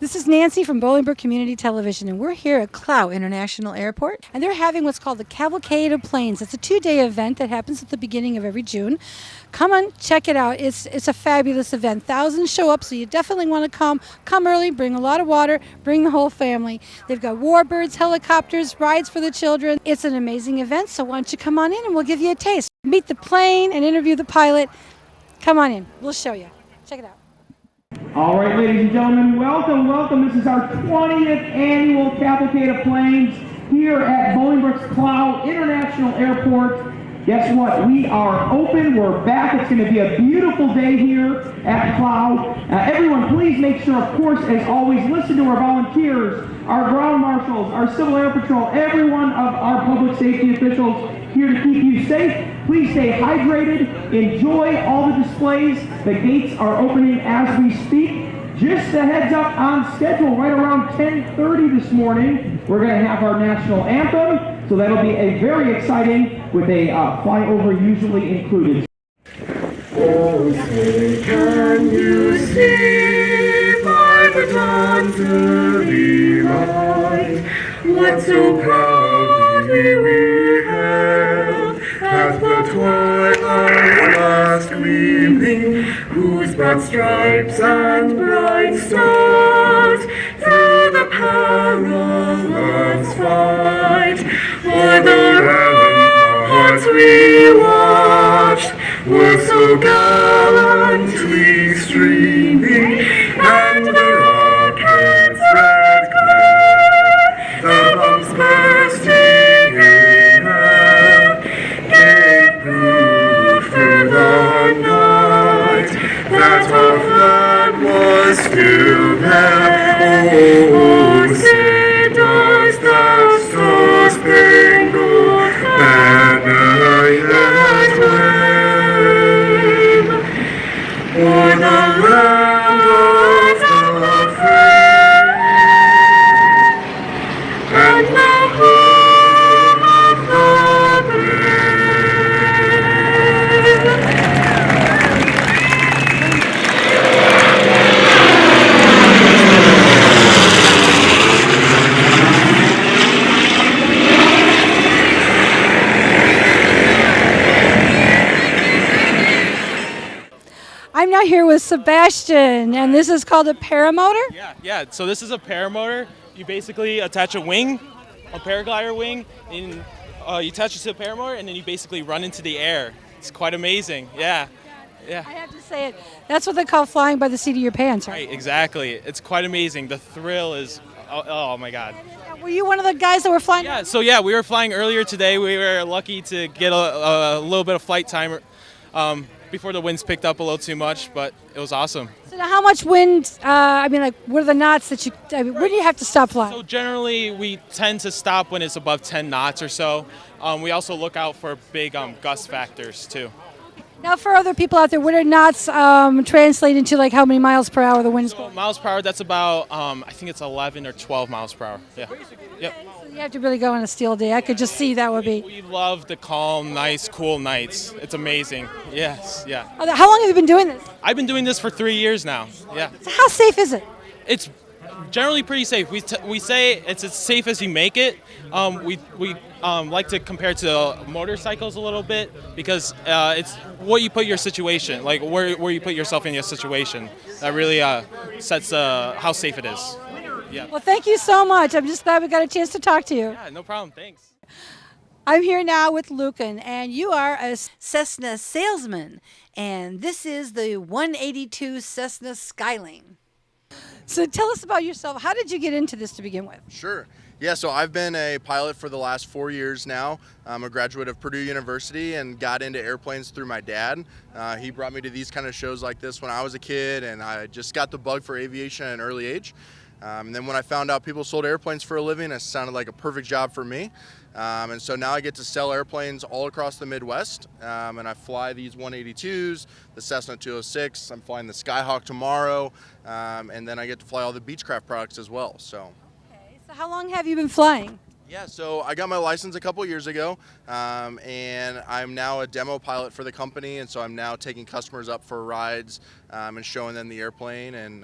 This is Nancy from Bolingbrook Community Television, and we're here at Clow International Airport, and they're having what's called the Cavalcade of Planes. It's a 2-day event that happens at the beginning of every June. Come on, check it out. It's a fabulous event. Thousands show up, so you definitely want to come. Come early, bring a lot of water, bring the whole family. They've got warbirds, helicopters, rides for the children. It's an amazing event, so why don't you come on in and we'll give you a taste. Meet the plane and interview the pilot. Come on in. We'll show you. Check it out. All right, ladies and gentlemen, welcome, welcome. This is our 20th annual Cavalcade of Planes here at Bolingbrook's Clow International Airport. Guess what? We are open. We're back. It's going to be a beautiful day here at Clow. Everyone, please make sure, of course, as always, listen to our volunteers, our ground marshals, our Civil Air Patrol, every one of our public safety officials here to keep you safe. Please stay hydrated. Enjoy all the displays. The gates are opening as we speak. Just a heads up on schedule, right around 10:30 this morning, we're going to have our national anthem. So that'll be a very exciting with a flyover usually included. Oh, say, can you see by the dawn's early light what so proudly we hailed at the twilight's last gleaming, whose broad stripes and bright stars through the perilous fight o'er the ramparts we watched were so gallantly streaming, and the rocket's red glare, the bombs bursting in air, gave proof through the night that our flag was still there. Oh, say does the star-spangled banner yet wave o'er the land of the free and the home of the brave? I'm now here with Sebastian, and this is called a paramotor? Yeah. So this is a paramotor. You basically attach a wing, a paraglider wing, and you attach it to the paramotor, and then you basically run into the air. It's quite amazing. Yeah. I have to say it. That's what they call flying by the seat of your pants, right? Right, exactly. It's quite amazing. The thrill is, oh my God. Were you one of the guys that were flying? Yeah, so we were flying earlier today. We were lucky to get a little bit of flight time before the winds picked up a little too much, but it was awesome. So now how much wind, what are the knots that where do you have to stop flying? So generally we tend to stop when it's above 10 knots or so. We also look out for big gust factors too. Now for other people out there, what are knots translate into, like how many miles per hour the wind's going? Miles per hour, that's about, I think it's 11 or 12 miles per hour. Yeah. Yep. So you have to really go on a steel day. I could just see that would be. We love the calm, nice, cool nights. It's amazing. Yes, yeah. How long have you been doing this? I've been doing this for 3 years now. Yeah. So how safe is it? It's generally pretty safe. We say it's as safe as you make it. We like to compare it to motorcycles a little bit because it's what you put your situation, like where you put yourself in your situation, that really sets how safe it is. Yeah. Well, thank you so much. I'm just glad we got a chance to talk to you. Yeah, no problem. Thanks. I'm here now with Lucan, and you are a Cessna salesman, and this is the 182 Cessna Skyline. So tell us about yourself. How did you get into this to begin with? Sure. Yeah, so I've been a pilot for the last 4 years now. I'm a graduate of Purdue University and got into airplanes through my dad. He brought me to these kind of shows like this when I was a kid, and I just got the bug for aviation at an early age. And then when I found out people sold airplanes for a living, it sounded like a perfect job for me. And so now I get to sell airplanes all across the Midwest. And I fly these 182s, the Cessna 206. I'm flying the Skyhawk tomorrow. And then I get to fly all the Beechcraft products as well. So how long have you been flying? Yeah, so I got my license a couple years ago, and I'm now a demo pilot for the company, and so I'm now taking customers up for rides and showing them the airplane, and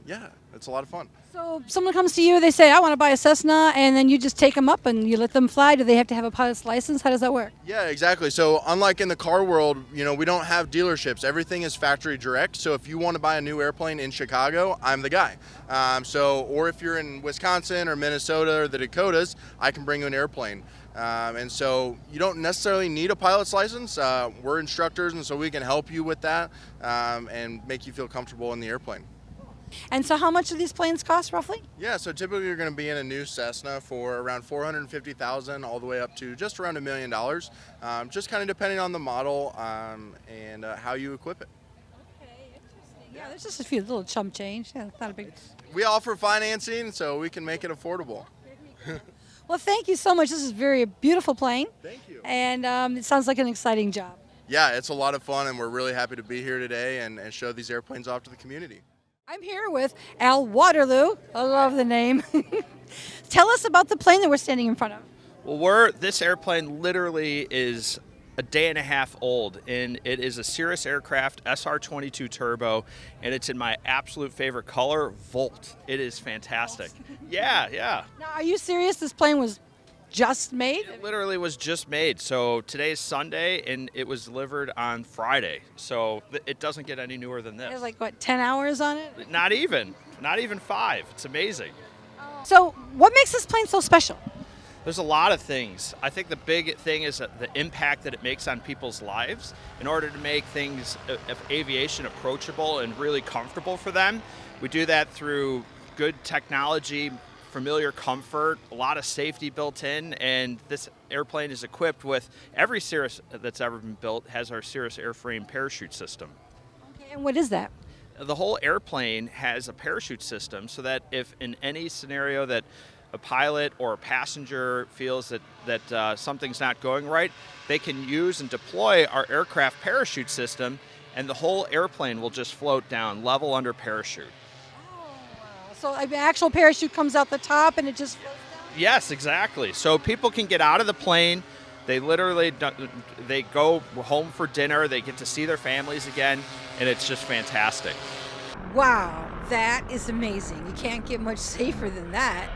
yeah, it's a lot of fun. So someone comes to you, they say, I want to buy a Cessna, and then you just take them up and you let them fly. Do they have to have a pilot's license? How does that work? Yeah, exactly. So unlike in the car world, we don't have dealerships. Everything is factory direct. So if you want to buy a new airplane in Chicago, I'm the guy. Or if you're in Wisconsin or Minnesota or the Dakotas, I can bring you an airplane. And so you don't necessarily need a pilot's license. We're instructors, and so we can help you with that and make you feel comfortable in the airplane. And so how much do these planes cost roughly? Yeah, so typically you're going to be in a new Cessna for around $450,000 all the way up to just around $1 million, just kind of depending on the model and how you equip it. Okay, interesting. Yeah, there's just a few little chump change. Yeah, it's not a big... We offer financing, so we can make it affordable. Well, thank you so much. This is very beautiful plane. Thank you. And it sounds like an exciting job. Yeah, it's a lot of fun, and we're really happy to be here today and show these airplanes off to the community. I'm here with Al Waterloo. I love the name. Tell us about the plane that we're standing in front of. Well, this airplane literally is a day and a half old, and it is a Cirrus aircraft SR-22 turbo, and it's in my absolute favorite color, Volt. It is fantastic. Yeah. Now, are you serious? This plane was just made? It literally was just made. So today's Sunday, and it was delivered on Friday. So it doesn't get any newer than It this. has like, what, 10 hours on it? Not even 5. It's amazing. So what makes this plane so special? There's a lot of things. I think the big thing is the impact that it makes on people's lives. In order to make things of aviation approachable and really comfortable for them, we do that through good technology, familiar comfort, a lot of safety built in, and this airplane is equipped with every Cirrus that's ever been built has our Cirrus airframe parachute system. Okay, and what is that? The whole airplane has a parachute system so that if in any scenario that a pilot or a passenger feels that something's not going right, they can use and deploy our aircraft parachute system, and the whole airplane will just float down level under parachute. So an actual parachute comes out the top and it just floats down? Yes, exactly. So people can get out of the plane. They literally they go home for dinner. They get to see their families again, and it's just fantastic. Wow, that is amazing. You can't get much safer than that.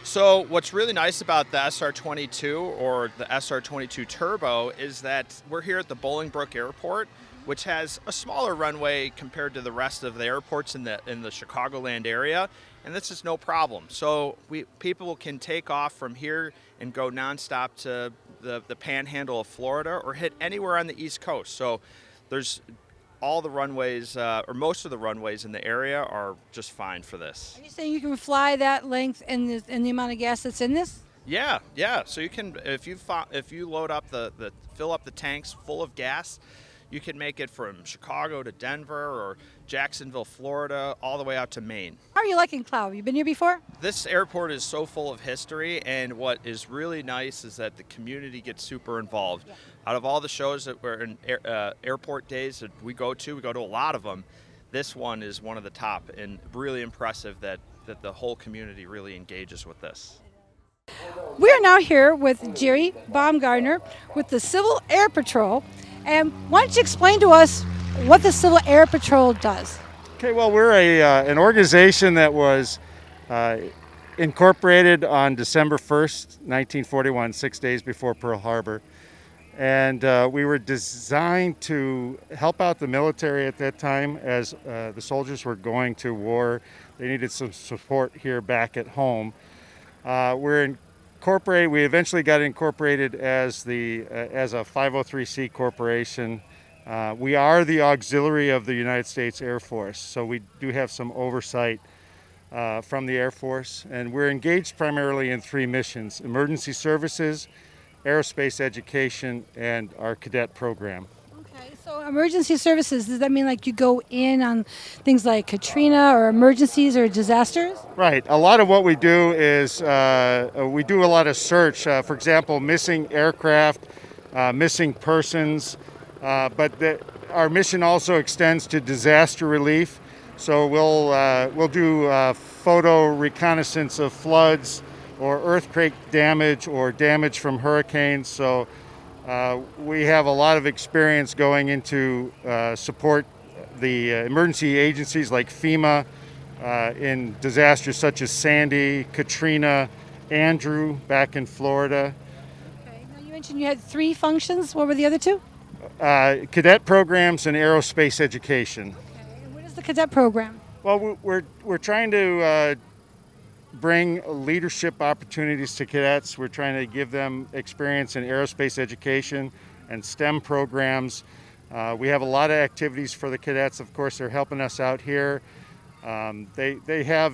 So what's really nice about the SR-22 or the SR-22 Turbo is that we're here at the Bolingbrook Airport, which has a smaller runway compared to the rest of the airports in the Chicagoland area, and this is no problem. So people can take off from here and go nonstop to the panhandle of Florida or hit anywhere on the East Coast. So there's all the runways, or most of the runways in the area are just fine for this. Are you saying you can fly that length and the amount of gas that's in this? Yeah. So you can, if you load up fill up the tanks full of gas, you can make it from Chicago to Denver or Jacksonville, Florida, all the way out to Maine. How are you liking Clow? Have you been here before? This airport is so full of history, and what is really nice is that the community gets super involved. Yeah. Out of all the shows that were in airport days that we go to a lot of them. This one is one of the top, and really impressive that the whole community really engages with this. We are now here with Jerry Baumgartner with the Civil Air Patrol. And why don't you explain to us what the Civil Air Patrol does? Okay, well, we're an organization that was incorporated on December 1st, 1941, 6 days before Pearl Harbor. And we were designed to help out the military at that time as the soldiers were going to war. They needed some support here back at home. We eventually got incorporated as a 503c corporation. We are the auxiliary of the United States Air Force, so we do have some oversight from the Air Force, and we're engaged primarily in 3 missions: emergency services, aerospace education, and our cadet program. Okay, so emergency services, does that mean like you go in on things like Katrina or emergencies or disasters? Right. A lot of what we do is we do a lot of search. For example, missing aircraft, missing persons, but our mission also extends to disaster relief. So we'll do photo reconnaissance of floods or earthquake damage or damage from hurricanes. So we have a lot of experience going into support the emergency agencies like FEMA in disasters such as Sandy, Katrina, Andrew back in Florida. Okay. Now you mentioned you had 3 functions. What were the other 2? Cadet programs and aerospace education. Okay. And what is the cadet program? Well, we're trying to bring leadership opportunities to cadets. We're trying to give them experience in aerospace education and STEM programs. We have a lot of activities for the cadets. Of course, they're helping us out here. They have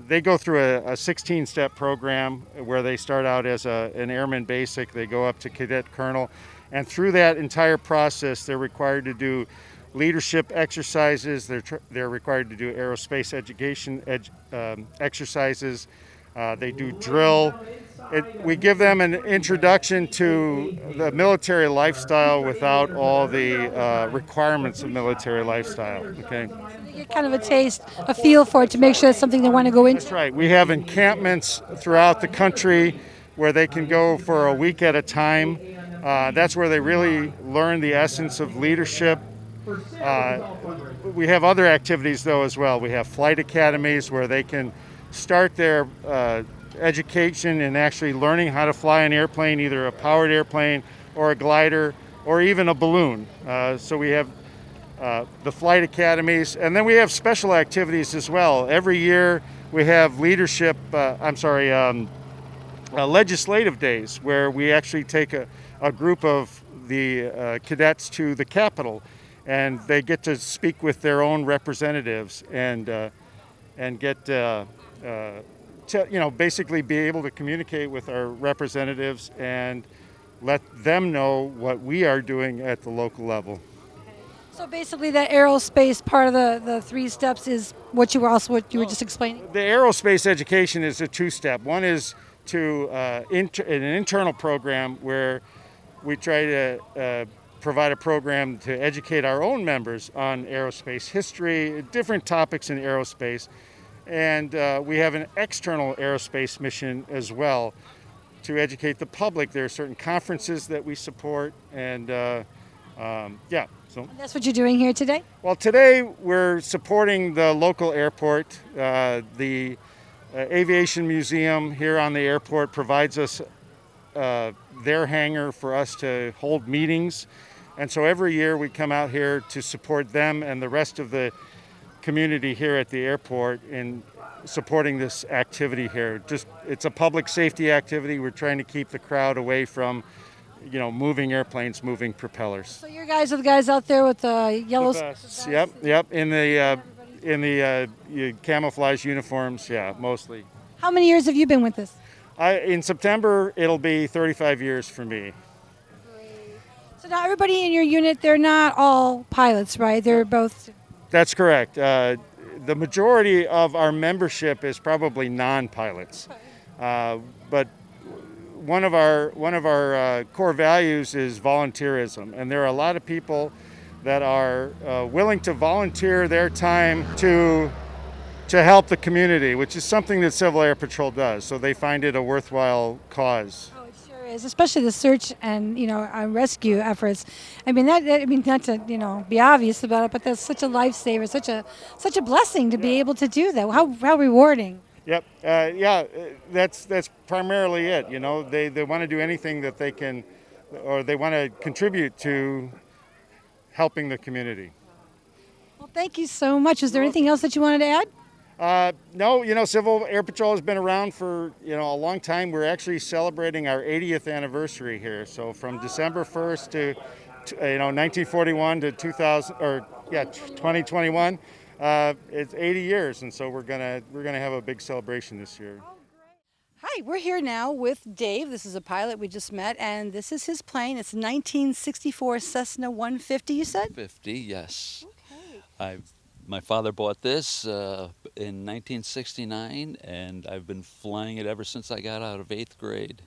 they go through a 16-step program where they start out as an airman basic. They go up to cadet colonel, and through that entire process, they're required to do leadership exercises. They're required to do aerospace education exercises. They do drill. We give them an introduction to the military lifestyle without all the requirements of military lifestyle. Okay. They get kind of a taste, a feel for it to make sure it's something they want to go into. That's right. We have encampments throughout the country where they can go for a week at a time. That's where they really learn the essence of leadership. We have other activities though as well. We have flight academies where they can start their education and actually learning how to fly an airplane, either a powered airplane or a glider or even a balloon. So we have the flight academies, and then we have special activities as well. Every year we have legislative days where we actually take a group of the cadets to the Capitol, and they get to speak with their own representatives and get basically be able to communicate with our representatives and let them know what we are doing at the local level. So basically, that aerospace part of the 3 steps is what you were just explaining. The aerospace education is a 2-step. One is to an internal program where we try to provide a program to educate our own members on aerospace history, different topics in aerospace. And we have an external aerospace mission as well to educate the public. There are certain conferences that we support, and So And that's what you're doing here today? Well, today we're supporting the local airport. The Aviation Museum here on the airport provides us their hangar for us to hold meetings. And so every year we come out here to support them and the rest of the community here at the airport in supporting this activity here. It's a public safety activity. We're trying to keep the crowd away from, moving airplanes, moving propellers. So your guys are the guys out there with the yellow. Yep. In the camouflage uniforms, yeah, mostly. How many years have you been with this? In September, it'll be 35 years for me. So now everybody in your unit, they're not all pilots, right? They're both. That's correct. The majority of our membership is probably non-pilots, but one of our core values is volunteerism, and there are a lot of people that are willing to volunteer their time to help the community, which is something that Civil Air Patrol does. So they find it a worthwhile cause. Oh, it sure is, especially the search and rescue efforts. I mean not to be obvious about it, but that's such a lifesaver, such a blessing to be able to do that. How rewarding. Yep. That's primarily it. They want to do anything that they can, or they want to contribute to helping the community. Well, thank you so much. Is there anything else that you wanted to add? No, Civil Air Patrol has been around for, a long time. We're actually celebrating our 80th anniversary here. So from December 1st to 1941 to 2021, it's 80 years, and so we're gonna have a big celebration this year. Hi, we're here now with Dave. This is a pilot we just met, and this is his plane. It's a 1964 Cessna 150, you said? 50, yes. Okay. My father bought this in 1969, and I've been flying it ever since I got out of 8th grade.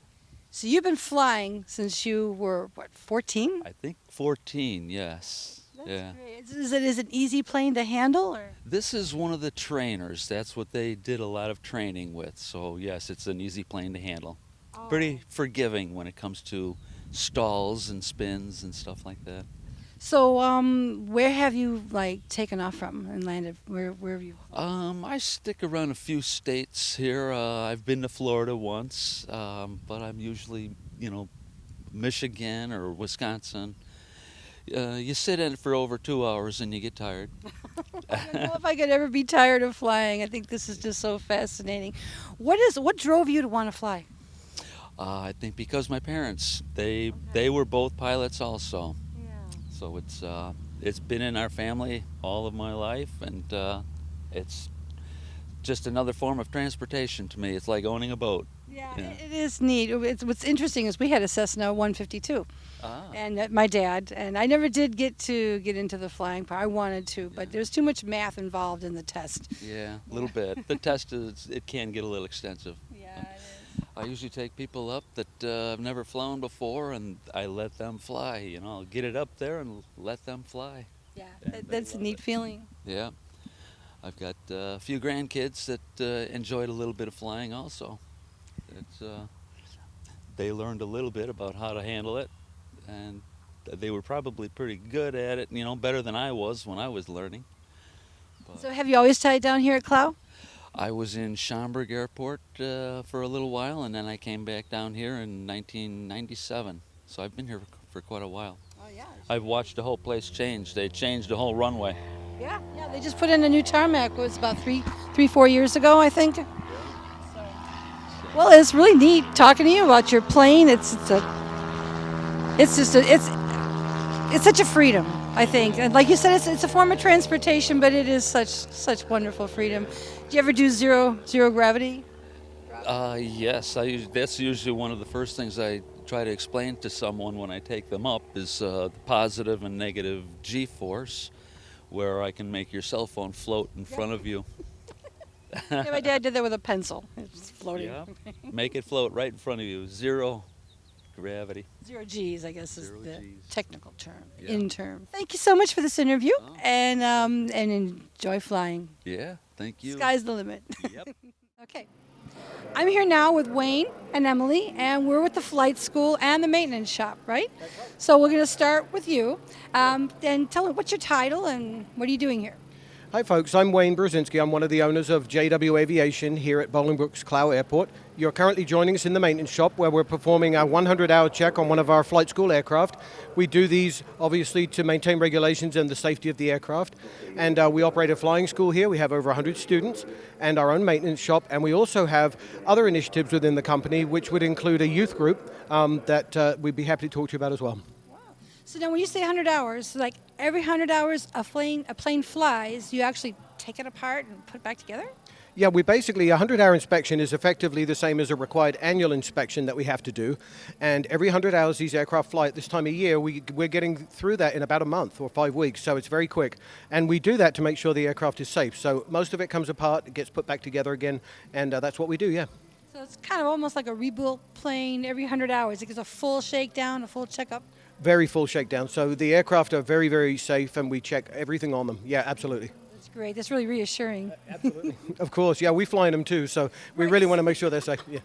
So you've been flying since you were, 14? I think 14, yes. Yeah. Great. Is it an easy plane to handle? Or? This is one of the trainers. That's what they did a lot of training with. So yes, it's an easy plane to handle. Pretty forgiving when it comes to stalls and spins and stuff like that. So, where have you like taken off from and landed? Where have you? I stick around a few states here. I've been to Florida once, but I'm usually, Michigan or Wisconsin. You sit in it for over 2 hours and you get tired. I don't know if I could ever be tired of flying. I think this is just so fascinating. What drove you to want to fly? I think because my parents, they were both pilots also. Yeah. So it's been in our family all of my life, and it's just another form of transportation to me. It's like owning a boat. Yeah, it is neat. What's interesting is we had a Cessna 152, and my dad, and I never did get into the flying part. I wanted to, but there's too much math involved in the test. Yeah, a little bit. The test it can get a little extensive. Yeah, it is. I usually take people up that have never flown before, and I let them fly. I'll get it up there and let them fly. Yeah, that's a neat feeling. Yeah, I've got a few grandkids that enjoyed a little bit of flying also. They learned a little bit about how to handle it, and they were probably pretty good at it, better than I was when I was learning. So have you always tied down here at Clow? I was in Schaumburg Airport for a little while, and then I came back down here in 1997. So I've been here for quite a while. Oh yeah. I've watched the whole place change. They changed the whole runway. Yeah, they just put in a new tarmac. It was about 4 years ago, I think. Well, it's really neat talking to you about your plane. It's such a freedom, I think. And like you said, it's a form of transportation, but it is such wonderful freedom. Do you ever do zero gravity? Yes, that's usually one of the first things I try to explain to someone when I take them up is the positive and negative G-force, where I can make your cell phone float in front of you. Yeah, my dad did that with a pencil. It's floating. Yeah, make it float right in front of you. Zero gravity. 0 G's, I guess, is Zero the Gs. technical term, Yeah. in term. Thank you so much for this interview, and enjoy flying. Yeah, thank you. Sky's the limit. Yep. Okay. I'm here now with Wayne and Emily, and we're with the flight school and the maintenance shop, right? So we're going to start with you. And tell me, what's your title and what are you doing here? Hi folks, I'm Wayne Brzezinski. I'm one of the owners of JW Aviation here at Bolingbrook's Clow Airport. You're currently joining us in the maintenance shop where we're performing our 100-hour check on one of our flight school aircraft. We do these obviously to maintain regulations and the safety of the aircraft. And we operate a flying school here. We have over 100 students and our own maintenance shop. And we also have other initiatives within the company, which would include a youth group that we'd be happy to talk to you about as well. So now when you say 100 hours, like every 100 hours a plane flies, you actually take it apart and put it back together? Yeah, we basically, a 100-hour inspection is effectively the same as a required annual inspection that we have to do. And every 100 hours these aircraft fly at this time of year, we're getting through that in about a month or 5 weeks, so it's very quick. And we do that to make sure the aircraft is safe. So most of it comes apart, it gets put back together again, and that's what we do, yeah. So it's kind of almost like a rebuilt plane every 100 hours. It gets a full shakedown, a full checkup. Very full shakedown. So the aircraft are very, very safe, and we check everything on them. Yeah, absolutely. That's great. That's really reassuring. Absolutely. Of course, yeah, we fly in them too, so we really want to make sure they're safe. Yeah.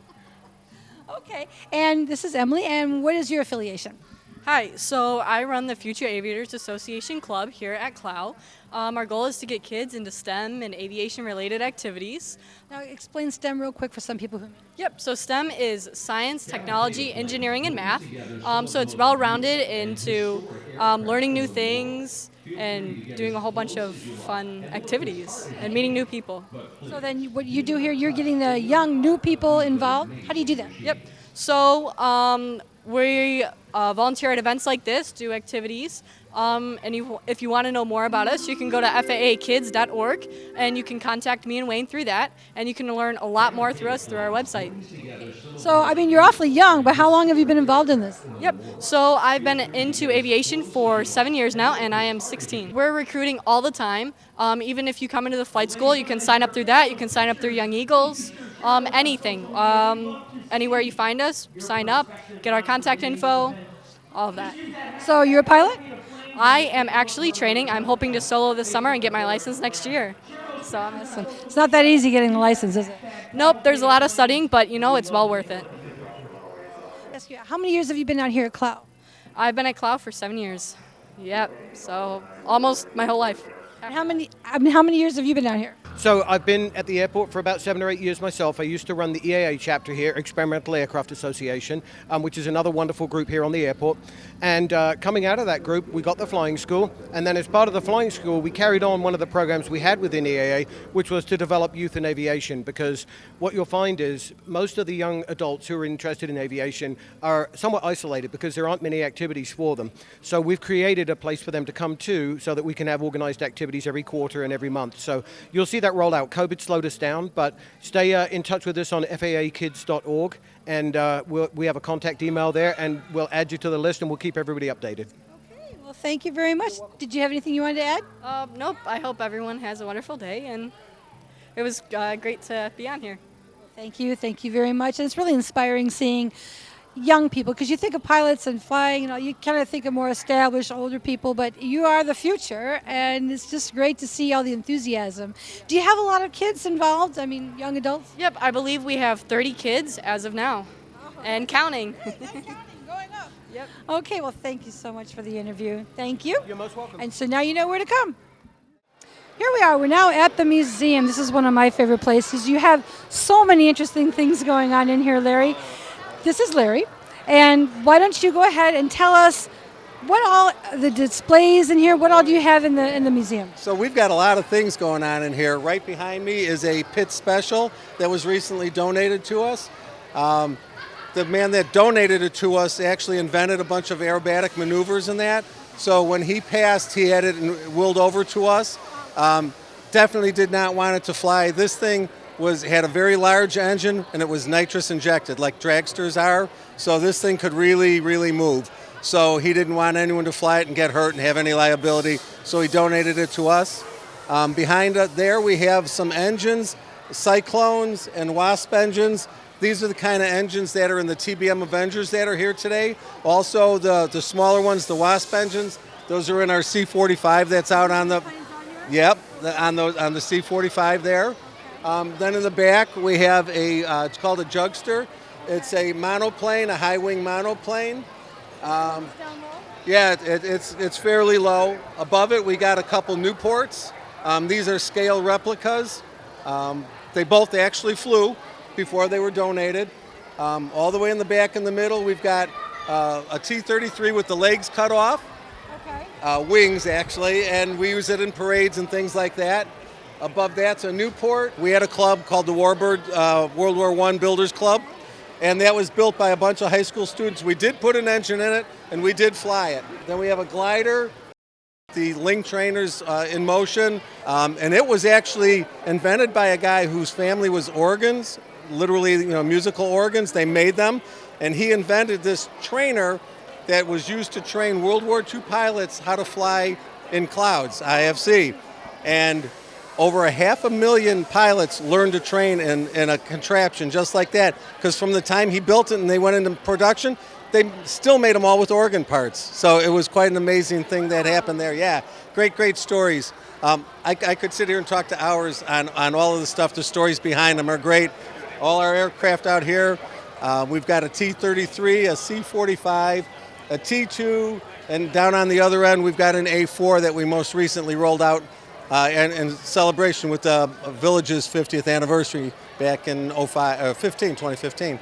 Okay. And this is Emily, and what is your affiliation? Hi, so I run the Future Aviators Association Club here at Clow. Our goal is to get kids into STEM and aviation-related activities. Now explain STEM real quick for some people who... Yep, so STEM is science, technology, engineering, and math. So it's well-rounded into learning new things and doing a whole bunch of fun activities and meeting new people. So then what you do here, you're getting the young, new people involved. How do you do that? Yep, so we volunteer at events like this, do activities, and if you want to know more about us, you can go to faakids.org, and you can contact me and Wayne through that, and you can learn a lot more through us through our website. So, I mean, you're awfully young, but how long have you been involved in this? Yep, so I've been into aviation for 7 years now, and I am 16. We're recruiting all the time. Even if you come into the flight school, you can sign up through that. You can sign up through Young Eagles, anything. Anywhere you find us, sign up, get our contact info, all of that. So you're a pilot? I am actually training. I'm hoping to solo this summer and get my license next year. So I'm Awesome. It's not that easy getting the license, is it? Nope, there's a lot of studying, but you know, it's well worth it. Ask you, how many years have you been out here at Clow? I've been at Clow for 7 years. Yep, so almost my whole life. And how many years have you been down here? So I've been at the airport for about 7 or 8 years myself. I used to run the EAA chapter here, Experimental Aircraft Association, which is another wonderful group here on the airport. And coming out of that group, we got the flying school. And then as part of the flying school, we carried on one of the programs we had within EAA, which was to develop youth in aviation. Because what you'll find is most of the young adults who are interested in aviation are somewhat isolated because there aren't many activities for them. So we've created a place for them to come to so that we can have organized activities every quarter and every month. So you'll see that roll out. COVID slowed us down, but stay in touch with us on faakids.org, and we have a contact email there, and we'll add you to the list, and we'll keep everybody updated. Okay, well, thank you very much. Did you have anything you wanted to add? Nope, I hope everyone has a wonderful day, and it was great to be on here. Thank you very much. And it's really inspiring seeing young people, because you think of pilots and flying, you kind of think of more established, older people, but you are the future, and it's just great to see all the enthusiasm. Do you have a lot of kids involved? I mean, young adults? Yep, I believe we have 30 kids as of now, and counting. Going up. Yep. Okay, well, thank you so much for the interview. Thank you. You're most welcome. And so now you know where to come. Here we are. We're now at the museum. This is one of my favorite places. You have so many interesting things going on in here, Larry. This is Larry, and why don't you go ahead and tell us what all the displays in here, what all do you have in the museum? So we've got a lot of things going on in here. Right behind me is a pit special that was recently donated to us. The man that donated it to us actually invented a bunch of aerobatic maneuvers in that. So when he passed, he had it willed over to us. Definitely did not want it to fly. This thing had a very large engine, and it was nitrous injected like dragsters are, so this thing could really, really move. So he didn't want anyone to fly it and get hurt and have any liability, so he donated it to us. Behind there we have some engines, Cyclones and Wasp engines. These are the kind of engines that are in the TBM Avengers that are here today. Also the smaller ones, the Wasp engines, those are in our C-45 that's out on the, on the C-45 there. Then in the back we have it's called a Jugster. It's a monoplane, a high-wing monoplane. Yeah, it's fairly low. Above it we got a couple Newports. These are scale replicas. They both actually flew before they were donated. All the way in the back in the middle we've got a T-33 with the legs cut off. Okay. Wings actually, and we use it in parades and things like that. Above that's a Newport. We had a club called the Warbird World War I Builders Club, and that was built by a bunch of high school students. We did put an engine in it, and we did fly it. Then we have a glider, the Ling trainers in motion, and it was actually invented by a guy whose family was organs, literally musical organs. They made them, and he invented this trainer that was used to train World War II pilots how to fly in clouds, IFC. And over 500,000 pilots learned to train in a contraption just like that, because from the time he built it and they went into production, they still made them all with organ parts. So it was quite an amazing thing that happened there. Yeah, great stories. I could sit here and talk to hours on all of the stuff. The stories behind them are great. All our aircraft out here, we've got a T-33, a C-45, a T-2, and down on the other end we've got an A-4 that we most recently rolled out in celebration with the Village's 50th anniversary back in 2015.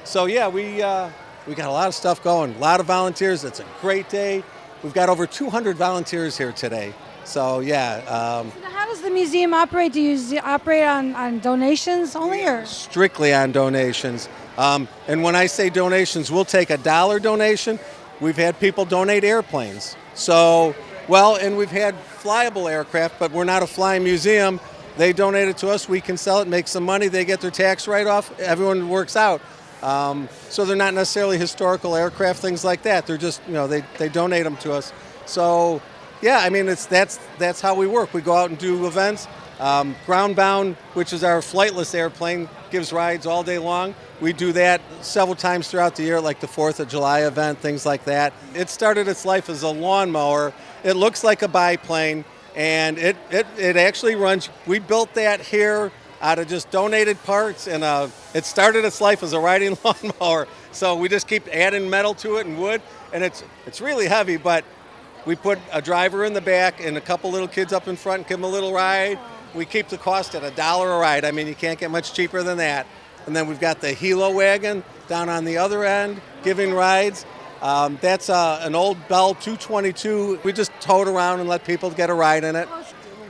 So yeah, we got a lot of stuff going, a lot of volunteers. It's a great day. We've got over 200 volunteers here today. So yeah. So how does the museum operate? Do you operate on donations only, or? Strictly on donations. And when I say donations, we'll take a $1 donation. We've had people donate airplanes. So, and we've had flyable aircraft, but we're not a flying museum. They donate it to us. We can sell it, make some money. They get their tax write-off. Everyone works out. So they're not necessarily historical aircraft, things like that. They're just, they donate them to us. So, yeah, I mean, that's how we work. We go out and do events. Groundbound, which is our flightless airplane, gives rides all day long. We do that several times throughout the year, like the 4th of July event, things like that. It started its life as a lawnmower. It looks like a biplane, and it actually runs. We built that here out of just donated parts, and it started its life as a riding lawnmower. So we just keep adding metal to it and wood, and it's really heavy, but we put a driver in the back and a couple little kids up in front and give them a little ride. We keep the cost at $1 a ride. I mean, you can't get much cheaper than that. And then we've got the helo wagon down on the other end giving rides. That's an old Bell 222. We just tow it around and let people get a ride in it.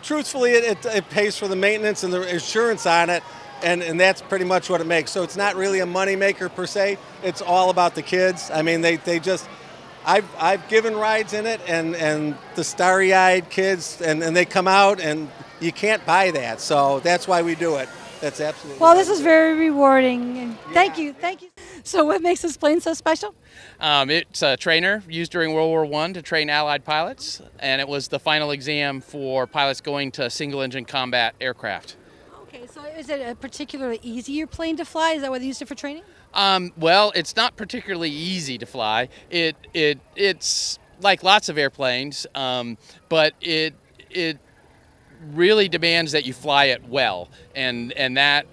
Truthfully, it pays for the maintenance and the insurance on it, and that's pretty much what it makes. So it's not really a money maker per se. It's all about the kids. I mean, they just... I've given rides in it, and the starry-eyed kids, and they come out, and you can't buy that. So that's why we do it. That's absolutely. Well, this is very rewarding, and thank you. So what makes this plane so special? It's a trainer used during World War I to train Allied pilots, and it was the final exam for pilots going to single-engine combat aircraft. Okay, so is it a particularly easier plane to fly? Is that why they used it for training? Well, it's not particularly easy to fly. It's like lots of airplanes, but it really demands that you fly it well, and that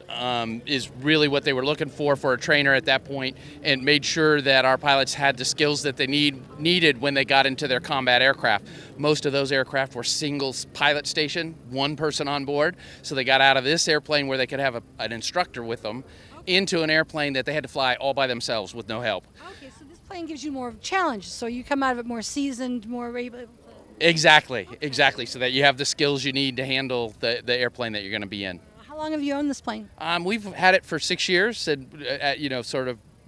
is really what they were looking for a trainer at that point, and made sure that our pilots had the skills that they needed when they got into their combat aircraft. Most of those aircraft were single pilot station, one person on board, so they got out of this airplane where they could have an instructor with them into an airplane that they had to fly all by themselves with no help. Okay, so this plane gives you more of a challenge, so you come out of it more seasoned, more able to... Exactly, so that you have the skills you need to handle the airplane that you're going to be in. How long have you owned this plane? We've had it for 6 years, and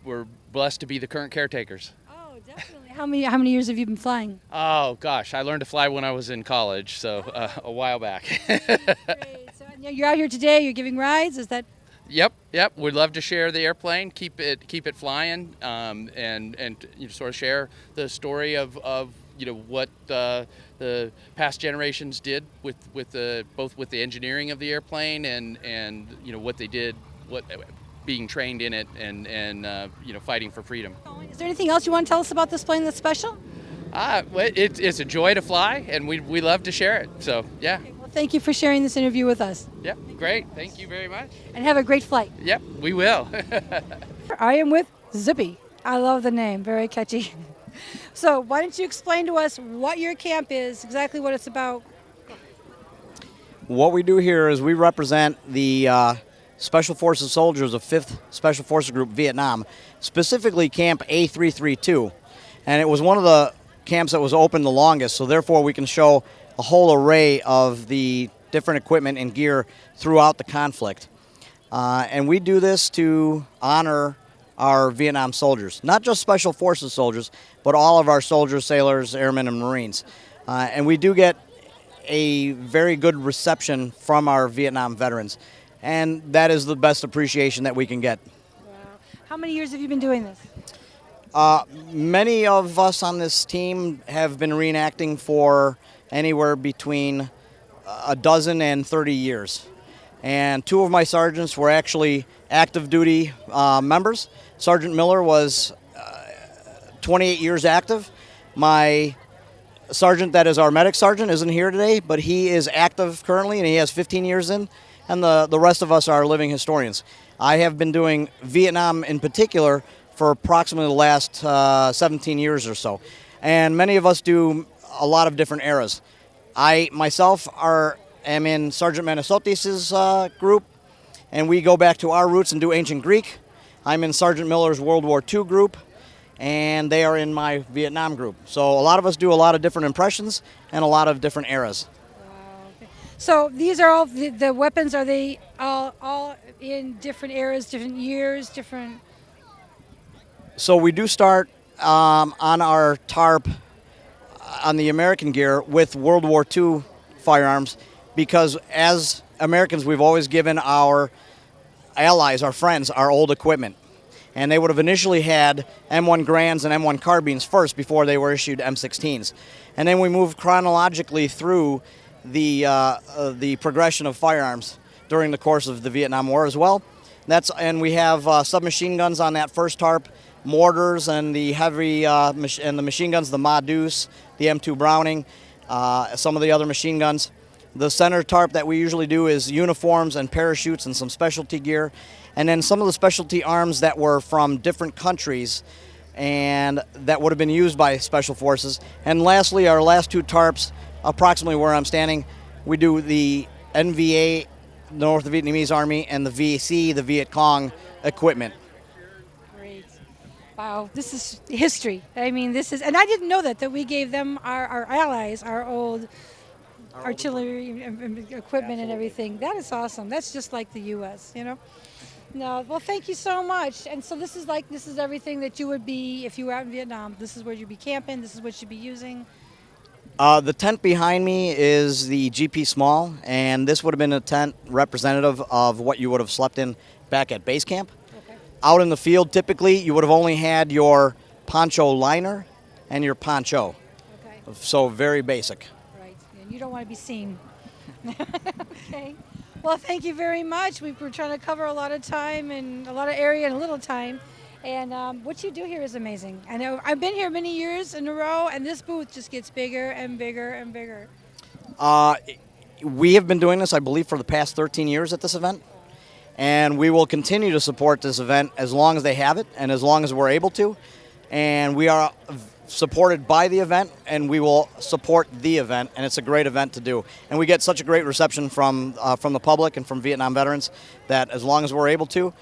we're blessed to be the current caretakers. Oh, definitely. How many years have you been flying? Oh gosh, I learned to fly when I was in college, so a while back. Great. So you're out here today. You're giving rides. Is that? Yep. We'd love to share the airplane, keep it flying, and sort of share the story of what the past generations did with both with the engineering of the airplane and what they did, being trained in it and fighting for freedom. Is there anything else you want to tell us about this plane that's special? It's a joy to fly, and we love to share it. So yeah. Okay, well, thank you for sharing this interview with us. Yep, great. Thank you very much. And have a great flight. Yep, we will. I am with Zippy. I love the name. Very catchy. So why don't you explain to us what your camp is, exactly what it's about? What we do here is we represent the Special Forces soldiers of 5th Special Forces Group Vietnam, specifically Camp A332. And it was one of the camps that was open the longest, so therefore we can show a whole array of the different equipment and gear throughout the conflict. And we do this to honor our Vietnam soldiers, not just Special Forces soldiers, but all of our soldiers, sailors, airmen, and Marines. And we do get a very good reception from our Vietnam veterans, and that is the best appreciation that we can get. Wow. How many years have you been doing this? Many of us on this team have been reenacting for anywhere between a dozen and 30 years. And 2 of my sergeants were actually active duty members. Sergeant Miller was 28 years active. My sergeant that is our medic sergeant isn't here today, but he is active currently and he has 15 years in, and the rest of us are living historians. I have been doing Vietnam in particular for approximately the last 17 years or so. And many of us do a lot of different eras. I myself am in Sergeant Manasotis' group, and we go back to our roots and do Ancient Greek. I'm in Sergeant Miller's World War II group, and they are in my Vietnam group. So a lot of us do a lot of different impressions and a lot of different eras. Wow. Okay. So these are all the weapons. Are they all in different eras, different years, different? So we do start on our tarp on the American gear with World War II firearms, because as Americans we've always given our allies, our friends, our old equipment. And they would have initially had M1 Grands and M1 carbines first before they were issued M16s. And then we moved chronologically through the progression of firearms during the course of the Vietnam War as well. And we have submachine guns on that first tarp, mortars and the heavy and the machine guns, the Ma Deuce, the M2 Browning, some of the other machine guns. The center tarp that we usually do is uniforms and parachutes and some specialty gear, and then some of the specialty arms that were from different countries and that would have been used by special forces. And lastly, our last two tarps, approximately where I'm standing, we do the NVA, the North Vietnamese Army, and the VC, the Viet Cong equipment. Great. Wow, this is history. I mean, this is, and I didn't know that we gave them our allies, our old artillery equipment and everything. That is awesome. That's just like the U.S., you know? No, well, thank you so much. And so this is everything that you would be if you were out in Vietnam. This is where you'd be camping. This is what you'd be using. The tent behind me is the GP Small, and this would have been a tent representative of what you would have slept in back at base camp. Okay. Out in the field, typically, you would have only had your poncho liner and your poncho. Okay. So very basic. Right. And you don't want to be seen. Okay. Well, thank you very much. We were trying to cover a lot of time and a lot of area in a little time. And what you do here is amazing. I know I've been here many years in a row, and this booth just gets bigger and bigger and bigger. We have been doing this, I believe, for the past 13 years at this event. And we will continue to support this event as long as they have it and as long as we're able to. And we are supported by the event, and we will support the event, and it's a great event to do. And we get such a great reception from the public and from Vietnam veterans that as long as we're able to,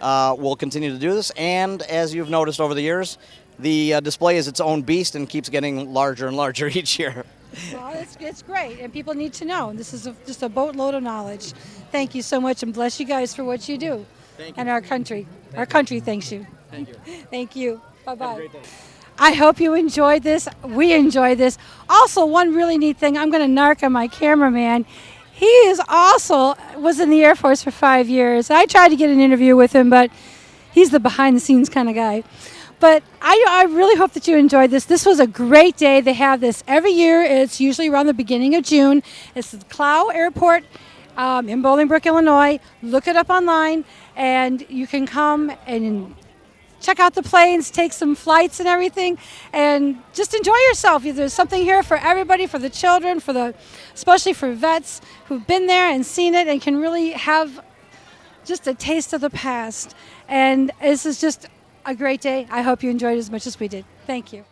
we'll continue to do this. And as you've noticed over the years, the display is its own beast and keeps getting larger and larger each year. Well, it's great, and people need to know. This is just a boatload of knowledge. Thank you so much, and bless you guys for what you do. Thank you. And our country. Our country thanks you. Thank you. Thank you. Bye-bye. Have a great day. I hope you enjoyed this. We enjoyed this. Also, one really neat thing, I'm going to narc on my cameraman. He was in the Air Force for 5 years. I tried to get an interview with him, but he's the behind-the-scenes kind of guy. But I really hope that you enjoyed this. This was a great day. They have this every year. It's usually around the beginning of June. It's the Clow Airport in Bolingbrook, Illinois. Look it up online, and you can come and check out the planes, take some flights and everything, and just enjoy yourself. There's something here for everybody, for the children, especially for vets who've been there and seen it and can really have just a taste of the past. And this is just a great day. I hope you enjoyed it as much as we did. Thank you.